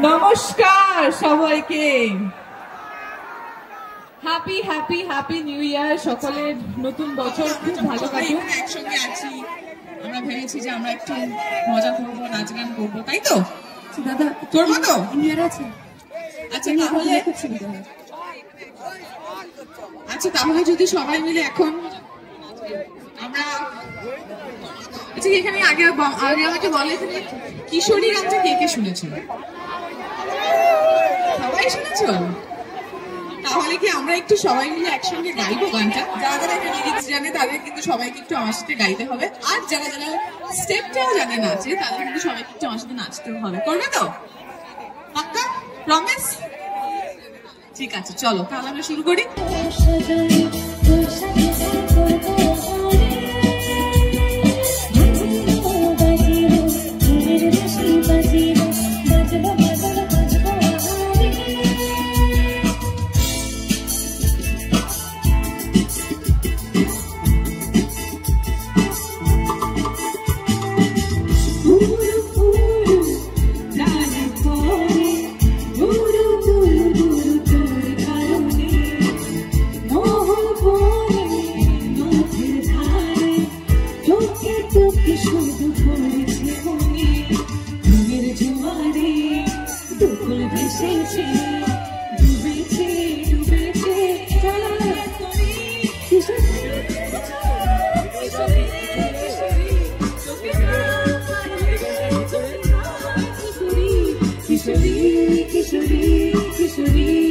নমস্কার সবাইকে, happy happy happy new year. সকলের নতুন বছর খুব ভালো কাটুক। একসঙ্গে আছি, আমরা ভেবেছি যে আমরা একটু মজা করবো, নাচ গান করবো, তাই তো দাদা? তোর মতো নিউ ইয়ার আছে? আচ্ছা তাহলে যদি সবাই মিলে এখন আমরা এখানে আগে আমাকে বলে, এখানে কিশোরী গানটা কে কে শুনেছিল? সবাই শুনেছো? তাহলে কি আমরা একটু সবাই মিলে একসঙ্গে গাইবো গানটা? যারা যারা লিরিক্স জানে তাদের কিন্তু সবাইকে একটু আমার সাথে গাইতে হবে, আর যারা যারা স্টেপটাও জানে নাচে তাদের কিন্তু সবাইকে একটু আমার সাথে নাচতেও হবে। করবে তো? পাক্কা? প্রমিস? ঠিক আছে, চলো তাহলে আমরা শুরু করি। Kishori, Kishori, Kishori,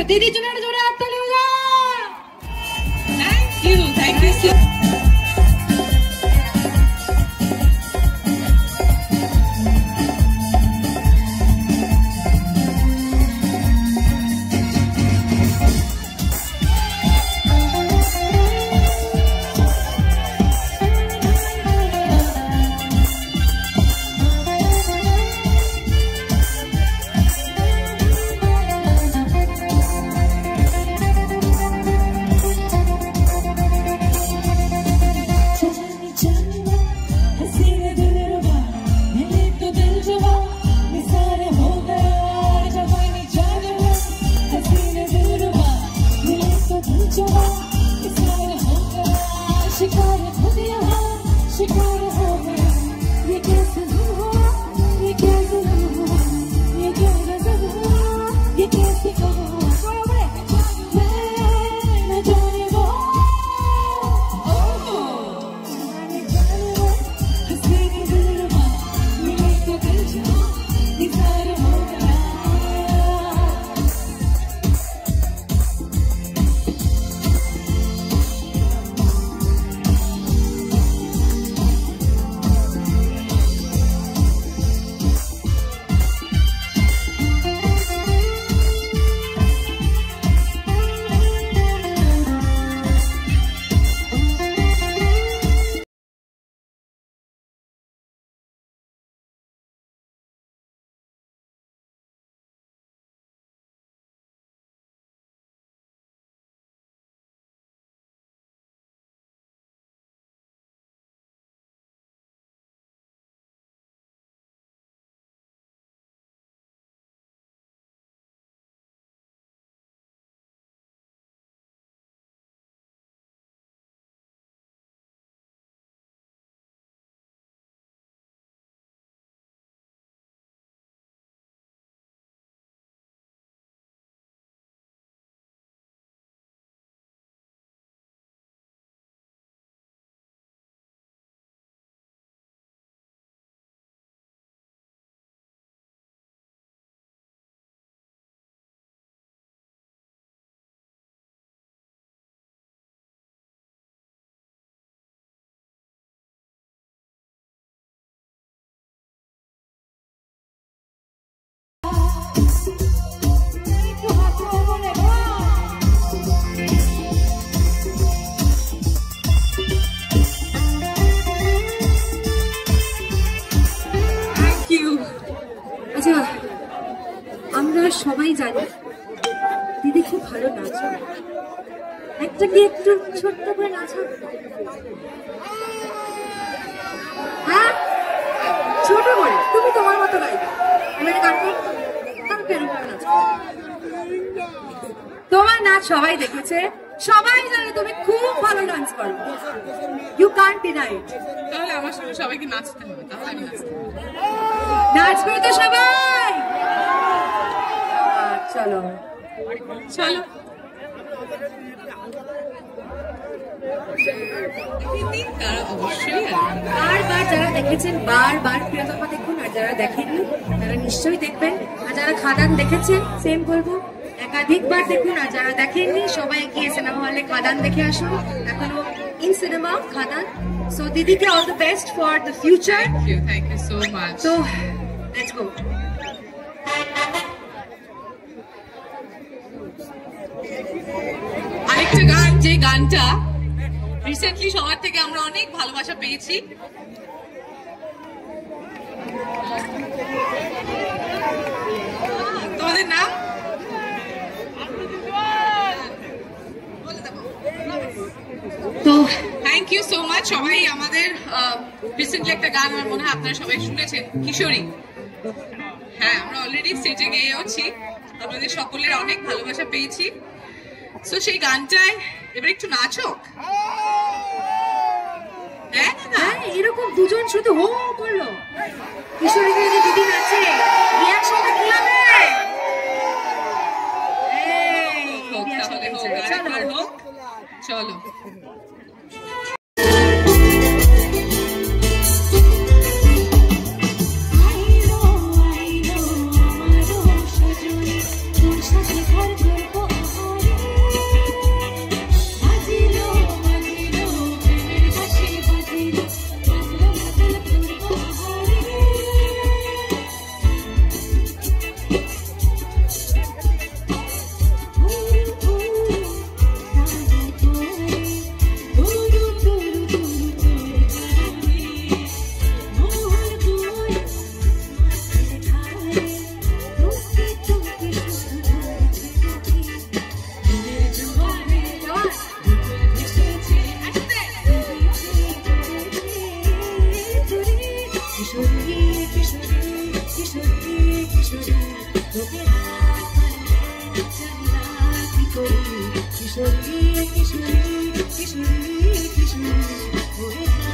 দিদির জন্য একটা জোরে হাততালি হয়ে যায়। থ্যাংক ইউ সো আমরা সবাই জানি দিদি খুব ভালো নাচে, একটা কি একটু ছোট্ট করে নাচো, হ্যাঁ ছোট করে তুমি তোমার মতো গাইবে, এবারে গান করো, কেন নাচ, তোমার নাচ সবাই দেখেছে, সবাই জানে তুমি খুব ভালো ডান্স করো, ইউ কান্ট ডিনাই ইট। তাহলে আমার সঙ্গে সবাইকে নাচতে হবে, তাহলে আমি নাচবে তো সবাই, চলো চলো। বারবার যারা দেখেছেন বারবার প্রিয়তমা দেখুন, আর যারা দেখেননি তারা নিশ্চয়ই দেখবেন, আর যারা খাদান দেখেছেন সেম বলবো একাধিকবার দেখুন, আর যারা দেখেননি সবাই গিয়ে সিনেমা হলে খাদান দেখে আসুন, এখনো ইন সিনেমা খাদান। সো দিদিকে all the best for the future. Thank you so much. তো লেটস গো। আরেকটা গান, যে গানটা রিসেন্টলি সবার থেকে আমরা অনেক ভালোবাসা পেয়েছি, তোমাদের নাম তো থ্যাংক ইউ সো মাচ সবাই। আমাদের রিসেন্টলি একটা গান আমার মনে হয় আপনারা সবাই শুনেছেন, কিশোরী। হ্যাঁ, আমরা অলরেডি স্টেজে গেয়েওছি, আপনাদের সকলের অনেক ভালোবাসা পেয়েছি। তো সেই গানটায় এবার একটু নাচক, এরকম দুজন শুধু হো করলো, কিশোরী যদি দিদি নাচে রিয়াকশনটা কি হবে? চলো। কিশোরী কিশোরী কিশোরী কিশোরী তোকে না পারলে জানি না কি করি কিশোরী কিশোরী কিশোরী কিশোরী হয়ে যা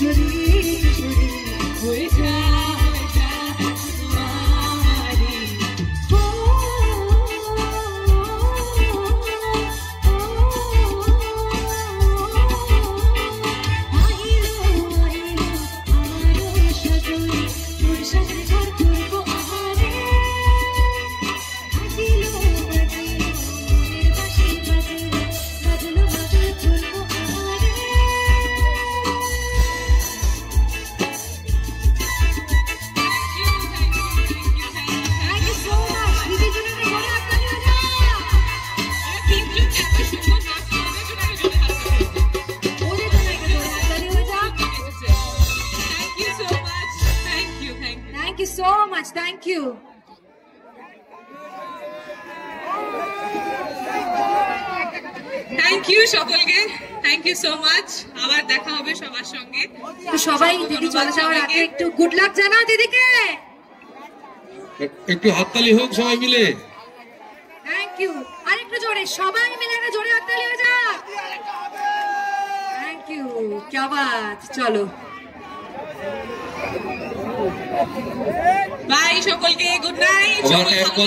শুধু so much. Thank you. Thank you সকলকে, থ্যাংক ইউ সো মাচ। আবার দেখা হবে সবার সঙ্গে। সবাই দিদি চলে যাওয়ার আগে একটু গুড লাক জানাও দিদিকে। একটু হাততালি হোক সবাই মিলে। Thank you. আর একটু জোরে, সবাই মিলে একটা জোরে হাততালি হয়ে যাক। থ্যাংক ইউ, क्या बात। চলো বাই সকলকে, গুড নাইট।